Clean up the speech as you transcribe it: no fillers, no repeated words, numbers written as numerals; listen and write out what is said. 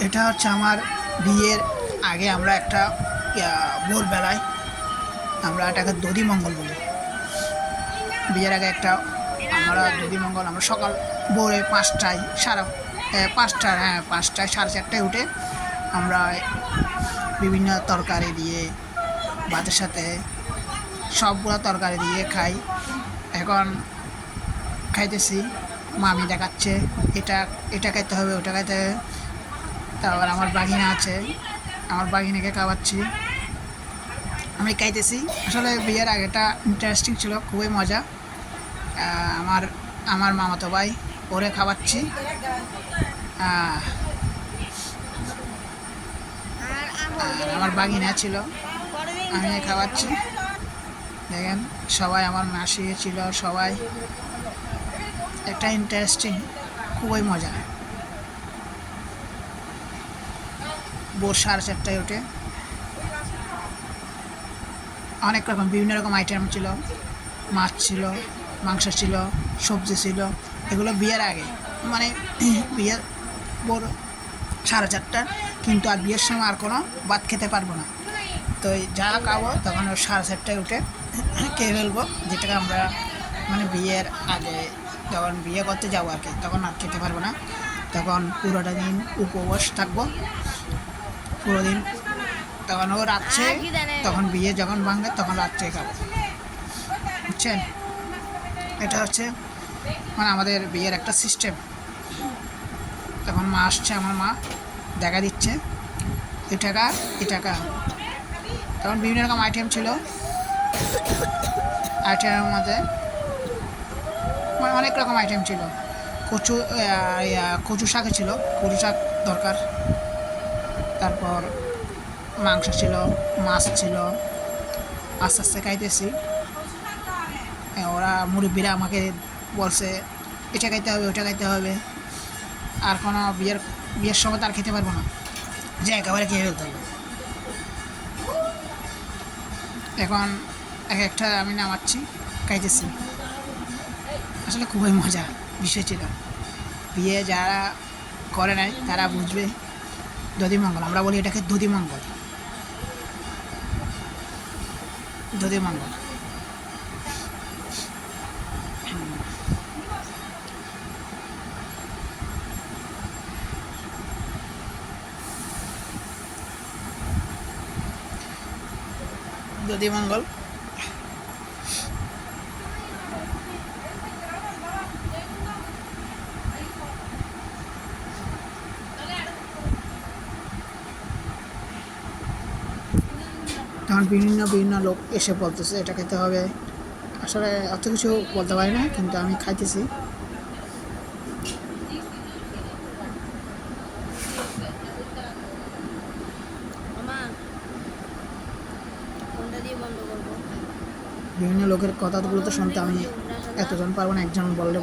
এটা হচ্ছে আমার বিয়ের আগে আমরা একটা ভোরবেলায় আমরা এটাকে দধিমঙ্গল বলি। বিয়ের আগে একটা আমরা দধিমঙ্গল আমরা সকাল ভোরে 5টায় 5টায় 5টায় 4:30টায় উঠে আমরা বিভিন্ন তরকারি দিয়ে ভাতের সাথে সবগুলো তরকারি দিয়ে খাই। এখন খাইতেছি, মামি দেখাচ্ছে এটা এটা খাইতে হবে, ওটা খাইতে হবে। তারপর আমার বাগিনা আছে, আমার বাগিনাকে খাওয়াচ্ছি, আমি খাইতেছি। আসলে বিয়ের আগেটা ইন্টারেস্টিং ছিল, খুবই মজা। আমার আমার মামাতো ভাই ওরে খাওয়াচ্ছি, আর আমার বাগিনা ছিল, আমি খাওয়াচ্ছি। দেখেন সবাই, আমার মাসি ছিল, সবাই একটা ইন্টারেস্টিং, খুবই মজা। ভোর 4:30টায় উঠে অনেক রকম বিভিন্ন রকম আইটেম ছিল, মাছ ছিল, মাংস ছিল, সবজি ছিল। এগুলো বিয়ের আগে, মানে বিয়ের ভোর 4:30টা, কিন্তু আর বিয়ের সময় আর কোনো ভাত খেতে পারবো না। তো যা খাবো তখন 4:30টায় উঠে খেয়ে ফেলবো, যেটাকে আমরা মানে বিয়ের আগে যখন বিয়ে করতে যাবো আর কি, তখন আর খেতে পারবো না। তখন পুরোটা দিন উপবাস থাকবো, পুরো দিন। তখন ও রাত্রে, তখন বিয়ে যখন ভাঙবে তখন রাত্রে খাবো, বুঝছেন? এটা হচ্ছে মানে আমাদের বিয়ের একটা সিস্টেম। তখন মা আসছে, আমার মা দেখা দিচ্ছে এটাকা। তখন বিভিন্ন রকম আইটেম ছিল, আইটেমের মধ্যে মানে অনেক রকম আইটেম ছিল। কচু শাক ছিল, কচু শাক দরকার। তারপর মাংস ছিল, মাছ ছিল। আস্তে আস্তে খাইতেছি, ওরা মুরব্বীরা আমাকে বলছে এটা খাইতে হবে, ওটা খাইতে হবে। আর কোনো বিয়ের সময় তো আর খেতে পারবো না, যে একেবারে খেয়ে ফেলতে হবে। এখন এক একটা আমি নামাচ্ছি, খাইতেছি। আসলে খুবই মজা বিষয় ছিল। বিয়ে যারা করে নাই তারা বুঝবে। দধিমঙ্গল আমরা বলি এটাকে, দধিমঙ্গল। দধিমঙ্গল দধিমঙ্গল তখন বিভিন্ন লোক এসে বলতেছে এটা খেতে হবে। আসলে অত কিছু বলতে পারি না, কিন্তু আমি খাইতেছি। বিভিন্ন লোকের কথাগুলো তো শুনতে আমি এতজন পারবো না, একজন বললে